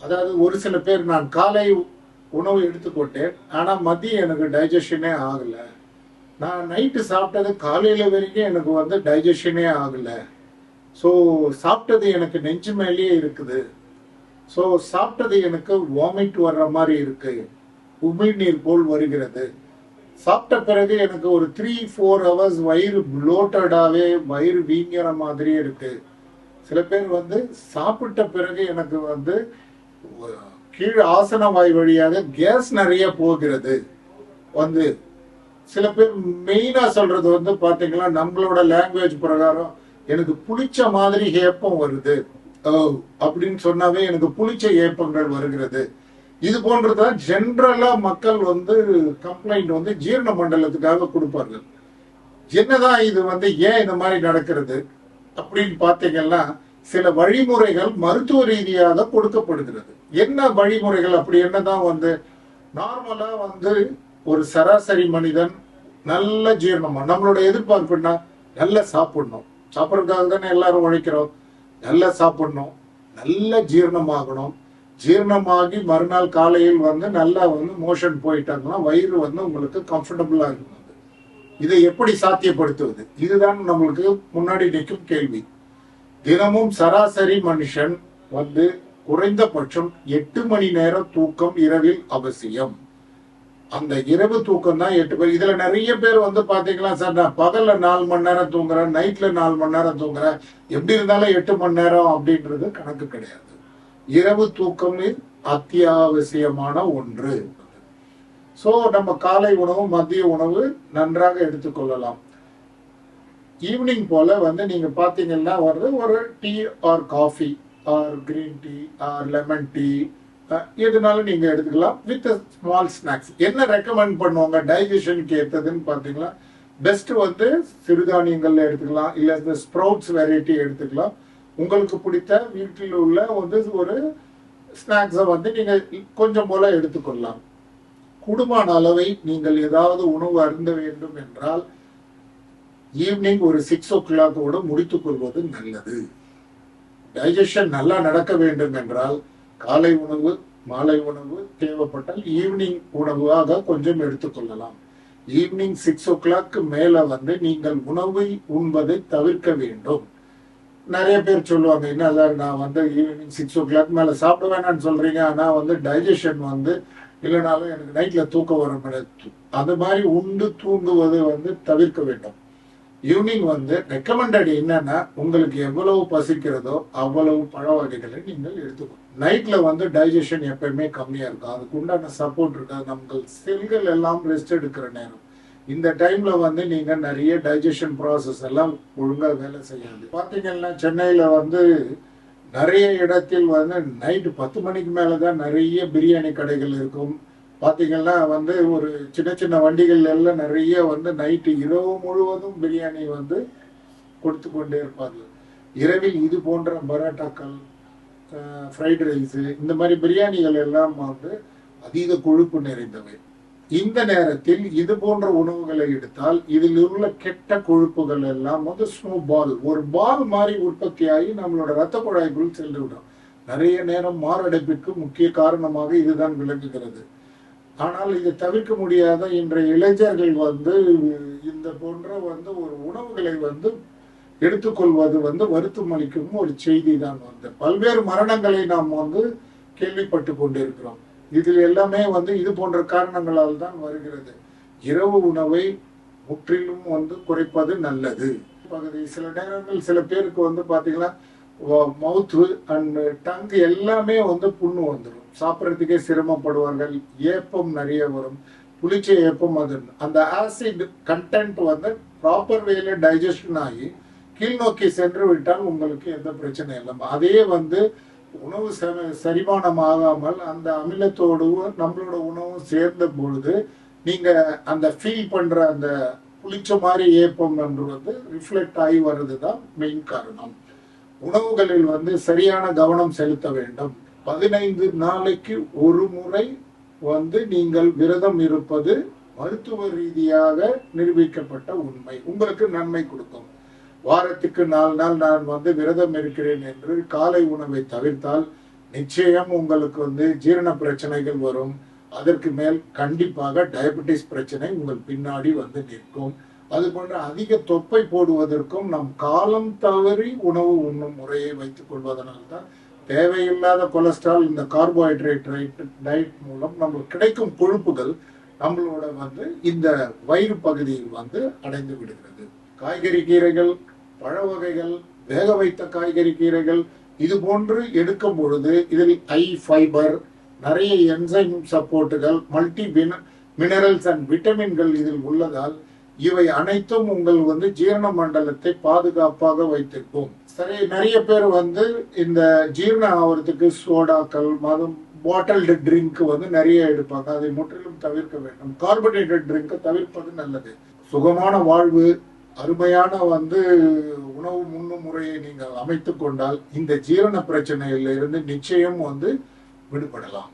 அதாவது ஒரு சில பேர் நான் காலை உணவு எடுத்துக்கொண்டேன், ஆனா மதியம் எனக்கு டைஜஷனே ஆகல. நான் நைட்டு சாப்பிட்டது காலையில வரைக்கும் எனக்கு வந்து டைஜஷனே ஆகல. ஸோ சாப்பிட்டது எனக்கு நெஞ்சு மேலேயே இருக்குது. ஸோ சாப்பிட்டது எனக்கு வாமிட் வர்ற மாதிரி இருக்கு, உமிழ்நீர் போல் வருகிறது. சாப்பிட்ட பிறகு எனக்கு ஒரு 3-4 ஹவர்ஸ் வயிறு ப்ளோட்டடாவே, வயிறு வீங்கிற மாதிரியே இருக்கு. சில பேர் வந்து சாப்பிட்ட பிறகு எனக்கு வந்து கீழ் ஆசன வாய் வழியாக கேஸ் நிறைய போகிறது வந்து. சில பேர் மெயினா சொல்றது வந்து பாத்தீங்கன்னா, நம்மளோட லாங்குவேஜ் பிரகாரம் எனக்கு புளிச்ச மாதிரி ஏப்பம் வருது அப்படின்னு சொன்னாவே எனக்கு புளிச்ச ஏப்பங்கள் வருகிறது. இது போன்றதான் ஜென்ரலா மக்கள் வந்து கம்ப்ளைண்ட் வந்து ஜீரண மண்டலத்துக்காக கொடுப்பார்கள். என்னதான் இது வந்து ஏன் இந்த மாதிரி நடக்கிறது அப்படின்னு பாத்தீங்கன்னா, சில வழிமுறைகள் மருத்துவ ரீதியாக கொடுக்கப்படுகிறது. என்ன வழிமுறைகள்? அப்படி என்னதான் வந்து நார்மலா வந்து ஒரு சராசரி மனிதன் நல்ல ஜீரணமா, நம்மளோட எதிர்பார்ப்புன்னா நல்லா சாப்பிடணும், சாப்பிட்றதுக்காக தானே எல்லாரும் உழைக்கிறோம். நல்லா சாப்பிடணும், நல்ல ஜீரணமாகணும். ஜீரணமாகி மறுநாள் காலையில் வந்து நல்லா வந்து மோஷன் போயிட்டாங்கன்னா வயிறு வந்து உங்களுக்கு கம்ஃபர்டபுளா இருக்கும். இதை எப்படி சாத்தியப்படுத்துவது? இதுதான் நம்மளுக்கு முன்னாடி நிற்கும் கேள்வி. தினமும் சராசரி மனுஷன் வந்து குறைந்தபட்சம் 8 மணி நேரம் தூக்கம் இரவில் அவசியம். அந்த இரவு தூக்கம் தான் 8 பேர். இதுல நிறைய பேர் வந்து பாத்தீங்களா, சார் நான் பகல்ல 4 மணி நேரம் தூங்குறேன், நைட்ல 4 மணி நேரம் தூங்குறேன், எப்படி இருந்தாலும் 8 மணி நேரம் அப்படின்றது கணக்கு கிடையாது. இரவு தூக்கம் அத்தியாவசியமான ஒன்று. சோ நம்ம காலை உணவு, மதிய உணவு நன்றாக எடுத்துக்கொள்ளலாம். ஈவினிங் போல வந்து நீங்க பாத்தீங்கன்னா வந்து ஒரு tea R coffee or green tea R lemon tea எதுனாலும் நீங்க எடுத்துக்கலாம் வித் ஸ்மால் ஸ்நாக்ஸ். என்ன ரெக்கமெண்ட் பண்ணுவாங்க டைஜஷனுக்கு ஏற்றதுன்னு பாத்தீங்கன்னா, பெஸ்ட் வந்து சிறுதானியங்கள்ல எடுத்துக்கலாம், இல்ல இந்த ஸ்ப்ரவுட்ஸ் வெரைட்டி எடுத்துக்கலாம். உங்களுக்கு பிடித்த வீட்டில் உள்ள வந்து ஒரு ஸ்நாக்ஸை வந்து நீங்க கொஞ்சம் போல எடுத்துக்கொள்ளலாம். குடும்பமான அளவை நீங்கள் ஏதாவது உணவு அருந்த வேண்டும் என்றால் ஈவினிங் ஒரு 6 o'clock முடித்துக் கொள்வது நல்லது. டைஜஷன் நல்லா நடக்க வேண்டும் என்றால் காலை உணவு, மாலை உணவு, தேவைப்பட்டால் ஈவினிங் உணவாக கொஞ்சம் எடுத்துக்கொள்ளலாம். ஈவினிங் 6 o'clock மேல வந்து நீங்கள் உணவை உண்பதை தவிர்க்க வேண்டும். நிறைய பேர் சொல்லுவாங்க, என்ன சார் நான் வந்து ஈவினிங் 6 o'clock மேல சாப்பிட வேணாம்னு சொல்றீங்க, ஆனா வந்து டைஜஷன் வந்து இல்லைனாலும் எனக்கு நைட்ல தூக்கம் வர முடியாது. அது மாதிரி உண்டு தூங்குவது வந்து தவிர்க்க வேண்டும். ஈவினிங் வந்து ரெக்கமெண்டட் என்னன்னா, உங்களுக்கு எவ்வளவு பசிக்கிறதோ அவ்வளவு பழ வகைகளை நீங்கள் எடுத்துக்கணும். நைட்ல வந்து டைஜஷன் எப்பயுமே கம்மியா இருக்கும், அதுக்கு உண்டான சப்போர்ட் இருக்காது. நமக்கு செல்கள் எல்லாம் ரெஸ்ட் எடுக்கிற நேரம். இந்த டைம்ல வந்து நீங்க நிறைய டைஜஷன் ப்ராசஸ் எல்லாம் ஒழுங்கா வேலை செய்யாது. பாத்தீங்கன்னா சென்னையில வந்து நிறைய இடத்தில் வந்து நைட்டு 10 மணிக்கு மேலதான் நிறைய பிரியாணி கடைகள் இருக்கும். பாத்தீங்கன்னா வந்து ஒரு சின்ன சின்ன வண்டிகள் எல்லாம் நிறைய வந்து நைட்டு இரவு முழுவதும் பிரியாணி வந்து கொடுத்து கொண்டே இருப்பார்கள். இரவில் இது போன்ற பரோட்டாக்கள், ஃப்ரைட் ரைஸ், இந்த மாதிரி பிரியாணிகள் எல்லாம் வந்து அதீத கொழுப்பு நிறைந்தவை. இந்த நேரத்தில் இது போன்ற உணவுகளை எடுத்தால் இதில் உள்ள கெட்ட கொழுப்புகள் எல்லாம் வந்து ஸ்னோ பால், ஒரு பால் மாதிரி உற்பத்தி ஆகி நம்மளோட ரத்த குழாய்க்குள் சென்று விடும். நிறைய நேரம் மாரடைப்பிற்கு முக்கிய காரணமாக இதுதான் விளங்குகிறது. ஆனால் இதை தவிர்க்க முடியாத இன்றைய இளைஞர்கள் வந்து இந்த போன்ற வந்து ஒரு உணவுகளை வந்து எடுத்துக்கொள்வது வந்து வருத்தம் அளிக்கும் ஒரு செய்தி தான். வந்து பல்வேறு மரணங்களை நாம் வந்து கேள்விப்பட்டு கொண்டிருக்கிறோம். இதில் எல்லாமே வந்து இது போன்ற காரணங்களால் தான் வருகிறது. இரவு உணவை முற்றிலும் வந்து குறைப்பது நல்லது. பகுதி சில நேரங்கள் சில பேருக்கு வந்து பாத்தீங்கன்னா மவுத்து அண்ட் டங் எல்லாமே வந்து புண்ணு வந்துடும், சாப்பிட்றதுக்கே சிரமப்படுவார்கள், ஏப்பம் நிறைய வரும், புளிச்ச ஏப்பம். அது அந்த ஆசிட் கண்டென்ட் வந்து ப்ராப்பர் வேல டைஜஷன் ஆகி கீழ்நோக்கி சென்று விட்டால் உங்களுக்கு எந்த பிரச்சனை இல்லை. அதே வந்து உணவு செரிமானம் ஆகாமல் அந்த அமிலத்தோடு நம்மளோட உணவும் சேர்ந்த பொழுது நீங்க அந்த ஃபீல் பண்ற அந்த புளிச்ச மாதிரி ஏப்பம் என்று வந்து ரிஃப்ளெக்ட் ஆகி வர்றதுதான் மெயின் காரணம். உணவுகளில் வந்து சரியான கவனம் செலுத்த வேண்டும். 15 நாளைக்கு ஒரு முறை வந்து நீங்கள் விரதம் இருப்பது மருத்துவ ரீதியாக நிரூபிக்கப்பட்ட உண்மை, உங்களுக்கு நன்மை கொடுக்கும். வாரத்துக்கு 4 நாள் நான் வந்து விரதம் இருக்கிறேன் என்று காலை உணவை தவிர்த்தால் நிச்சயம் உங்களுக்கு வந்து ஜீரண பிரச்சனைகள் வரும். அதற்கு மேல் கண்டிப்பாக டயபெட்டிஸ் பிரச்சனை உங்கள் பின்னாடி வந்து நிற்கும். அது போன்ற அதிக தொப்பை போடுவதற்கும் நம் காலம் தவறி உணவு உண்ணும் முறையை வைத்துக் கொள்வதனால்தான் தேவையில்லாத கொலஸ்ட்ரால் இந்த கார்போஹைட்ரேட் டயட் மூலம் நம்மளுக்கு கிடைக்கும் கொழுப்புகள் நம்மளோட வந்து இந்த வயிறு பகுதியில் வந்து அடைந்து விடுகிறது. காய்கறி கீரைகள், பழ வகைகள், வேக வைத்த காய்கறி கீரைகள் இது போன்று எடுக்கும் பொழுது இதில் ஹை ஃபைபர், நிறைய என்சைம் சப்போர்ட்டுகள், மல்டி மினரல்ஸ் அண்ட் விட்டமின்கள் இதில் உள்ளதால் இவை அனைத்தும் உங்கள் வந்து ஜீரண மண்டலத்தை பாதுகாப்பாக வைத்திருக்கும். சரி, நிறைய பேர் வந்து இந்த ஜீரணம் ஆகிறதுக்கு சோடாக்கள், பாட்டில்டு ட்ரிங்க் வந்து நிறைய எடுப்பாங்க. அதை முற்றிலும் தவிர்க்க வேண்டும். கார்பனேட்டட் ட்ரிங்கை தவிர்ப்பது நல்லது. சுகமான வாழ்வு, அருமையான வந்து உணவு உண்ணும் முறையை நீங்கள் அமைத்துக் கொண்டால் இந்த ஜீரண பிரச்சனையிலிருந்து நிச்சயம் வந்து விடுபடலாம்.